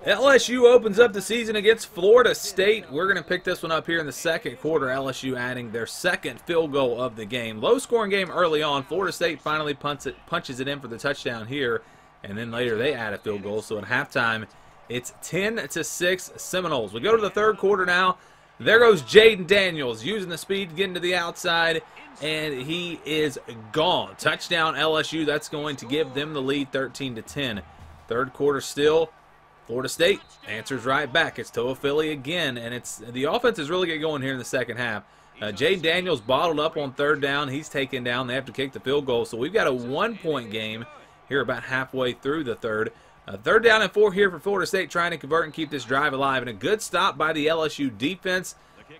LSU opens up the season against Florida State. We're going to pick this one up here in the second quarter. LSU adding their second field goal of the game. Low-scoring game early on. Florida State finally punches it in for the touchdown here, and then later they add a field goal. So at halftime, it's 10-6 Seminoles. We go to the third quarter now. There goes Jaden Daniels using the speed, getting to the outside, and he is gone. Touchdown LSU. That's going to give them the lead, 13-10. Third quarter still. Florida State answers right back. It's Toafili again, and the offense is really getting going here in the second half. Jaden Daniels bottled up on third down. He's taken down. They have to kick the field goal. So we've got a one-point game here about halfway through the third. Third down and 4 here for Florida State, trying to convert and keep this drive alive. And a good stop by the LSU defense.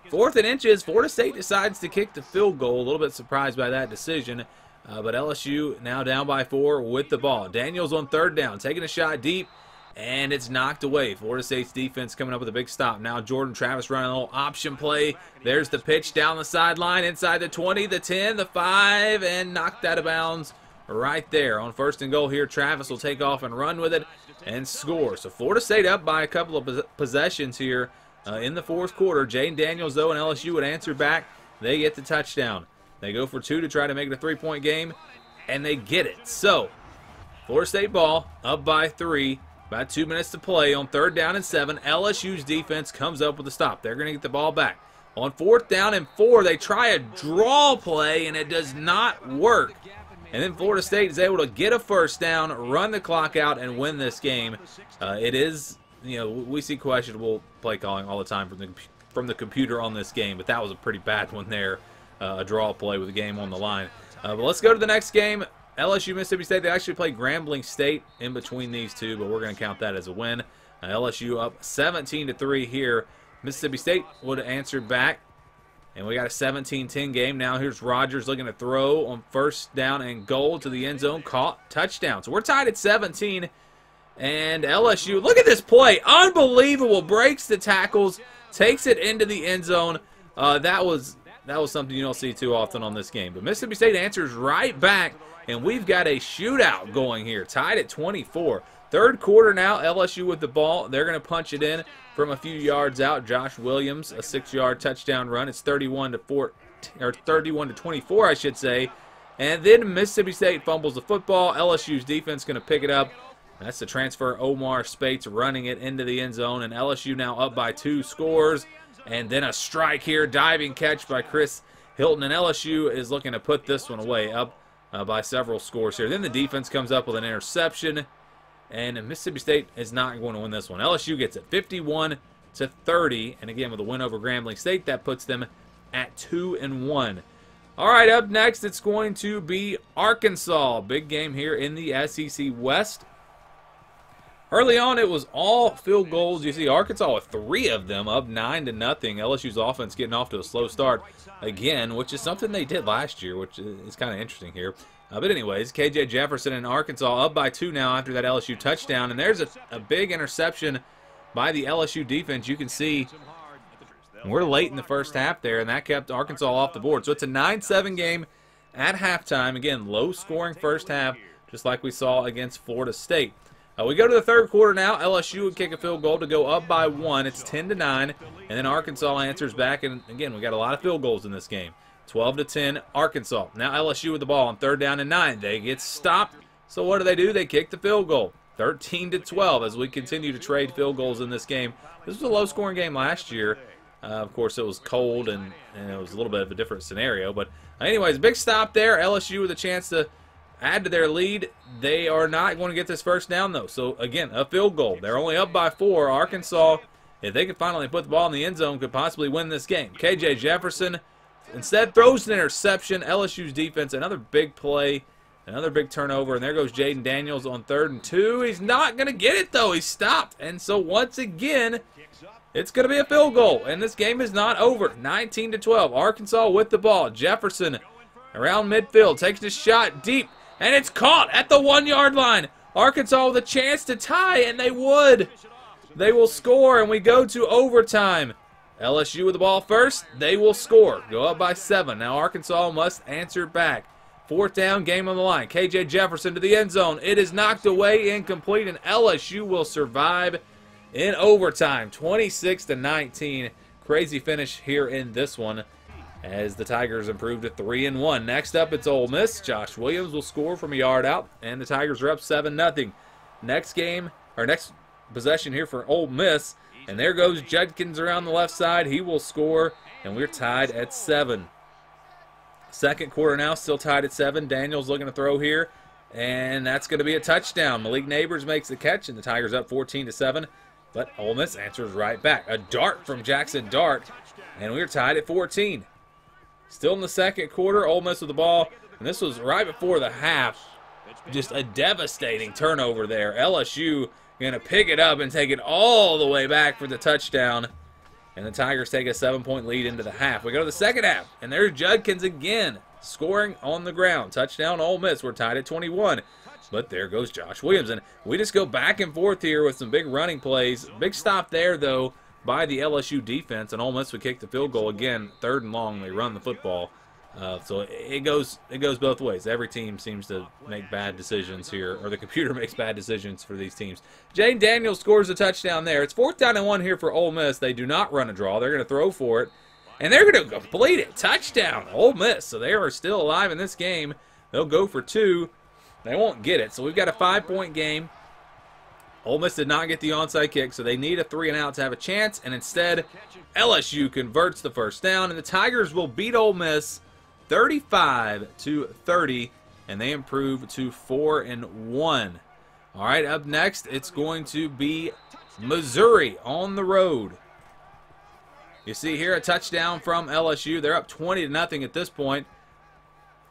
4th and inches. Florida State decides to kick the field goal. A little bit surprised by that decision. But LSU now down by 4 with the ball. Daniels on third down, taking a shot deep. And it's knocked away. Florida State's defense coming up with a big stop. Now Jordan Travis running a little option play. There's the pitch down the sideline, inside the 20, the 10, the 5, and knocked out of bounds right there. On first and goal here, Travis will take off and run with it and score. So Florida State up by a couple of possessions here in the fourth quarter. Jaden Daniels, though, and LSU would answer back. They get the touchdown. They go for 2 to try to make it a 3-point game, and they get it. So Florida State ball up by 3. About 2 minutes to play on third down and 7. LSU's defense comes up with a stop. They're going to get the ball back. On fourth down and 4, they try a draw play, and it does not work. And then Florida State is able to get a first down, run the clock out, and win this game. It is, we see questionable play calling all the time from the computer on this game, but that was a pretty bad one there, a draw play with the game on the line. But let's go to the next game. LSU, Mississippi State, they actually played Grambling State in between these two, but we're going to count that as a win. LSU up 17-3 here. Mississippi State would have answered back, and we got a 17-10 game. Now here's Rogers looking to throw on first down and goal to the end zone. Caught, touchdown. So we're tied at 17, and LSU, look at this play. Unbelievable. Breaks the tackles, takes it into the end zone. That was something you don't see too often on this game. But Mississippi State answers right back. And we've got a shootout going here, tied at 24. Third quarter now, LSU with the ball. They're going to punch it in from a few yards out. Josh Williams, a 6-yard touchdown run. It's 31-24, I should say. And then Mississippi State fumbles the football. LSU's defense going to pick it up. That's the transfer, Omar Spates, running it into the end zone. And LSU now up by 2 scores. And then a strike here, diving catch by Chris Hilton. And LSU is looking to put this one away, up by several scores here. Then the defense comes up with an interception, and Mississippi State is not going to win this one. LSU gets it 51-30, and again with a win over Grambling State, that puts them at 2-1. All right, up next it's going to be Arkansas. Big game here in the SEC West. Early on, it was all field goals. You see Arkansas with 3 of them, up 9-0. LSU's offense getting off to a slow start again, which is something they did last year, which is kind of interesting here. But anyways, KJ Jefferson and Arkansas up by 2 now after that LSU touchdown. And there's a big interception by the LSU defense. You can see we're late in the first half there, and that kept Arkansas off the board. So it's a 9-7 game at halftime. Again, low-scoring first half, just like we saw against Florida State. We go to the third quarter now. LSU would kick a field goal to go up by 1. It's 10-9, and then Arkansas answers back. And again, we got a lot of field goals in this game. 12-10, Arkansas. Now LSU with the ball on third down and 9. They get stopped. So what do? They kick the field goal. 13-12 as we continue to trade field goals in this game. This was a low-scoring game last year. Of course, it was cold and it was a little bit of a different scenario. But anyways, big stop there. LSU with a chance to add to their lead. They are not going to get this first down, though. So, again, a field goal. They're only up by 4. Arkansas, if they could finally put the ball in the end zone, could possibly win this game. KJ Jefferson instead throws an interception. LSU's defense, another big play, another big turnover. And there goes Jaden Daniels on 3rd and 2. He's not going to get it, though. He's stopped. And so, once again, it's going to be a field goal. And this game is not over. 19-12. Arkansas with the ball. Jefferson around midfield. Takes the shot deep. And it's caught at the 1-yard line. Arkansas with a chance to tie, and they would. They will score, and we go to overtime. LSU with the ball first. They will score. Go up by 7. Now Arkansas must answer back. 4th down, game on the line. KJ Jefferson to the end zone. It is knocked away, incomplete, and LSU will survive in overtime, 26-19. Crazy finish here in this one as the Tigers improved to 3-1. Next up, it's Ole Miss. Josh Williams will score from a yard out, and the Tigers are up 7-0. Next game, or next possession here for Ole Miss, and there goes Judkins around the left side. He will score, and we're tied at 7. Second quarter now, still tied at 7. Daniels looking to throw here, and that's going to be a touchdown. Malik Neighbors makes the catch, and the Tigers up 14-7. But Ole Miss answers right back. A dart from Jackson Dart, and we're tied at 14. Still in the second quarter, Ole Miss with the ball, and this was right before the half. Just a devastating turnover there. LSU going to pick it up and take it all the way back for the touchdown. And the Tigers take a 7-point lead into the half. We go to the second half, and there's Judkins again, scoring on the ground. Touchdown Ole Miss. We're tied at 21. But there goes Josh Williams. And we just go back and forth here with some big running plays. Big stop there, though, by the LSU defense. And Ole Miss would kick the field goal again. 3rd and long, they run the football. So it goes both ways. Every team seems to make bad decisions here, or the computer makes bad decisions for these teams. Jaden Daniels scores a touchdown there. It's 4th down and 1 here for Ole Miss. They do not run a draw. They're going to throw for it, and they're going to complete it. Touchdown, Ole Miss. So they are still alive in this game. They'll go for 2. They won't get it. So we've got a 5-point game. Ole Miss did not get the onside kick, so they need a 3-and-out to have a chance, and instead LSU converts the first down, and the Tigers will beat Ole Miss 35-30, and they improve to 4-1. All right, up next, it's going to be Missouri on the road. You see here a touchdown from LSU. They're up 20-0 at this point.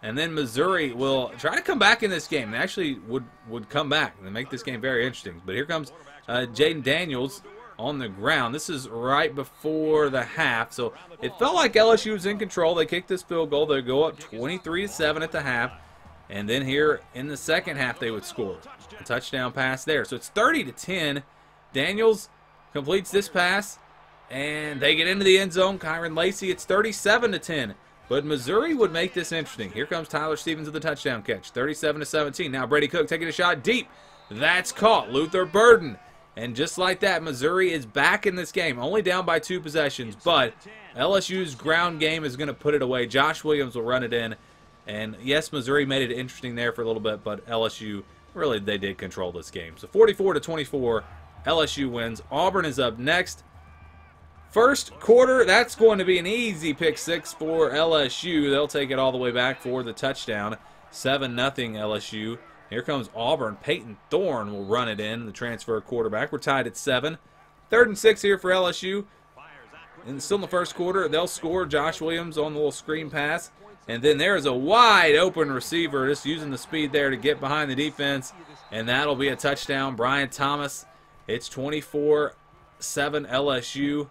And then Missouri will try to come back in this game. They actually would come back and make this game very interesting. But here comes Jaden Daniels on the ground. This is right before the half. So it felt like LSU was in control. They kicked this field goal. They go up 23-7 at the half. And then here in the second half, they would score a touchdown pass there. So it's 30-10. Daniels completes this pass, and they get into the end zone. Kyron Lacey, it's 37-10. But Missouri would make this interesting. Here comes Tyler Stevens with the touchdown catch, 37-17. Now Brady Cook taking a shot deep. That's caught. Luther Burden. And just like that, Missouri is back in this game, only down by 2 possessions. But LSU's ground game is going to put it away. Josh Williams will run it in. And yes, Missouri made it interesting there for a little bit, but LSU, really, they did control this game. So 44-24, LSU wins. Auburn is up next. First quarter, that's going to be an easy pick 6 for LSU. They'll take it all the way back for the touchdown. 7-0 LSU. Here comes Auburn. Peyton Thorne will run it in, the transfer quarterback. We're tied at 7. 3rd and 6 here for LSU. And still in the first quarter, they'll score. Josh Williams on the little screen pass. And then there's a wide open receiver just using the speed there to get behind the defense. And that'll be a touchdown. Brian Thomas. It's 24-7 LSU.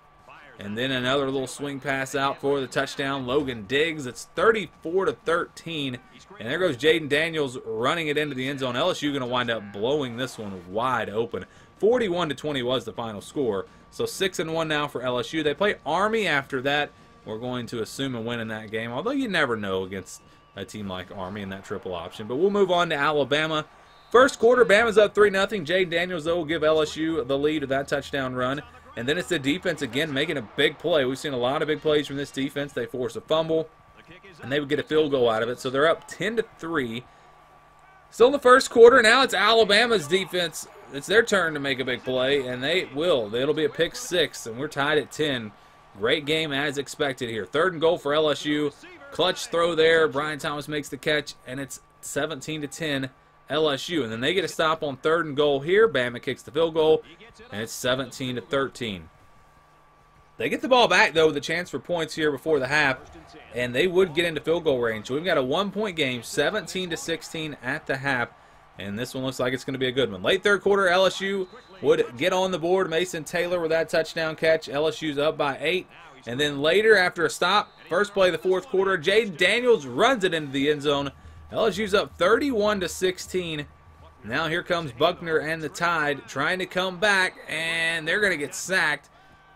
And then another little swing pass out for the touchdown. Logan Diggs. It's 34-13. And there goes Jaden Daniels running it into the end zone. LSU going to wind up blowing this one wide open. 41-20 was the final score. So 6-1 now for LSU. They play Army after that. We're going to assume a win in that game, although you never know against a team like Army in that triple option. But we'll move on to Alabama. First quarter, Bama's up 3-0. Jaden Daniels, though, will give LSU the lead of that touchdown run. And then it's the defense again making a big play. We've seen a lot of big plays from this defense. They force a fumble, and they would get a field goal out of it. So they're up 10-3. Still in the first quarter. Now it's Alabama's defense. It's their turn to make a big play, and they will. It'll be a pick 6, and we're tied at 10. Great game as expected here. 3rd and goal for LSU. Clutch throw there. Brian Thomas makes the catch, and it's 17-10 LSU. And then they get a stop on 3rd and goal here. Bama kicks the field goal, and it's 17-13. They get the ball back, though, with a chance for points here before the half, and they would get into field goal range. So we've got a 1-point game, 17-16 at the half, and this one looks like it's going to be a good one. Late third quarter, LSU would get on the board. Mason Taylor with that touchdown catch. LSU's up by 8. And then later, after a stop, first play of the fourth quarter, Jaden Daniels runs it into the end zone. LSU's up 31-16. Now here comes Buckner and the Tide trying to come back, and they're going to get sacked.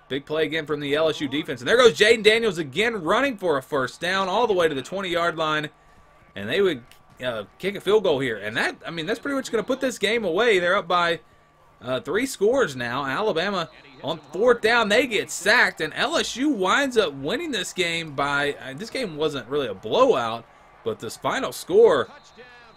Big play again from the LSU defense. And there goes Jaden Daniels again running for a first down all the way to the 20-yard line. And they would kick a field goal here. And that, I mean, that's pretty much going to put this game away. They're up by Three scores now. Alabama on fourth down, they get sacked, and LSU winds up winning this game by, this game wasn't really a blowout, but this final score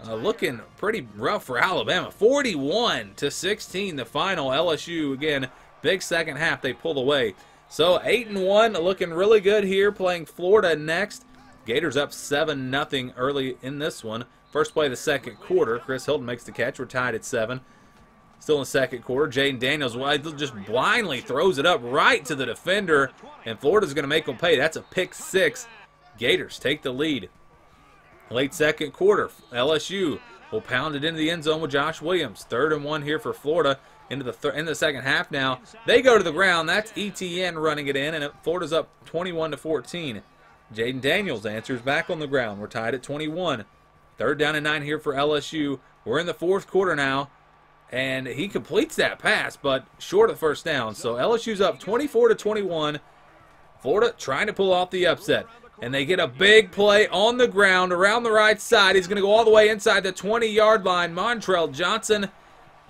looking pretty rough for Alabama. 41-16 the final. LSU, again, big second half, they pulled away. So 8-1, looking really good here, playing Florida next. Gators up 7-0 early in this one. First play of the second quarter. Chris Hilton makes the catch. We're tied at 7. Still in the second quarter. Jaden Daniels just blindly throws it up right to the defender, and Florida's going to make them pay. That's a pick 6. Gators take the lead. Late second quarter, LSU will pound it into the end zone with Josh Williams. 3rd and 1 here for Florida into the second half now. They go to the ground. That's ETN running it in, and Florida's up 21-14. Jaden Daniels answers back on the ground. We're tied at 21. 3rd down and 9 here for LSU. We're in the fourth quarter now, and he completes that pass, but short of the first down. So LSU's up 24-21. Florida trying to pull off the upset. And they get a big play on the ground around the right side. He's going to go all the way inside the 20-yard line. Montrell Johnson.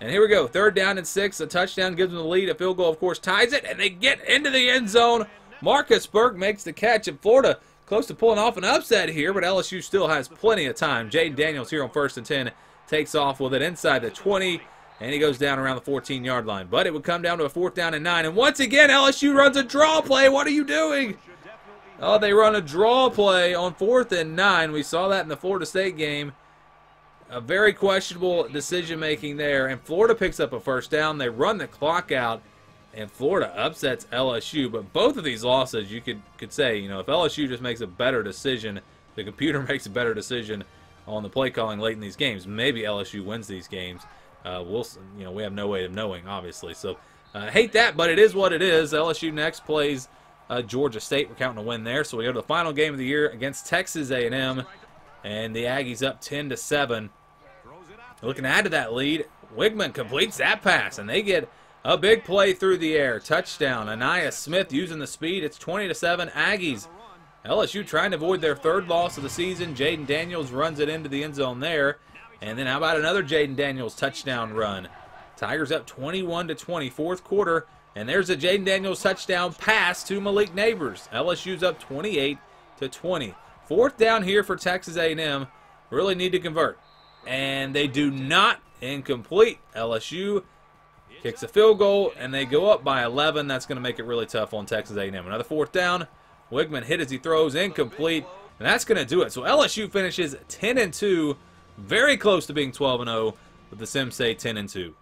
And here we go. 3rd down and 6. A touchdown gives them the lead. A field goal, of course, ties it. And they get into the end zone. Marcus Burke makes the catch. And Florida close to pulling off an upset here, but LSU still has plenty of time. Jaden Daniels here on 1st and 10 takes off with it inside the 20. And he goes down around the 14-yard line. But it would come down to a 4th down and 9. And once again, LSU runs a draw play. What are you doing? Oh, they run a draw play on 4th and 9. We saw that in the Florida State game. A very questionable decision-making there. And Florida picks up a 1st down. They run the clock out, and Florida upsets LSU. But both of these losses, you could say, you know, if LSU just makes a better decision, the computer makes a better decision on the play calling late in these games, maybe LSU wins these games. We have no way of knowing, obviously. So, hate that, but it is what it is. LSU next plays Georgia State. We're counting a win there. So we go to the final game of the year against Texas A&M, and the Aggies up 10-7. Looking to add to that lead. Wigman completes that pass, and they get a big play through the air. Touchdown. Anaya Smith using the speed. It's 20-7 Aggies. LSU trying to avoid their 3rd loss of the season. Jaden Daniels runs it into the end zone there. And then how about another Jaden Daniels touchdown run? Tigers up 21-20, 4th quarter. And there's a Jaden Daniels touchdown pass to Malik Neighbors. LSU's up 28-20. 4th down here for Texas A&M. Really need to convert. And they do not. Incomplete. LSU kicks a field goal, and they go up by 11. That's going to make it really tough on Texas A&M. Another 4th down. Wigman hit as he throws. Incomplete. And that's going to do it. So LSU finishes 10-2. Very close to being 12-0. But the Sims say 10-2.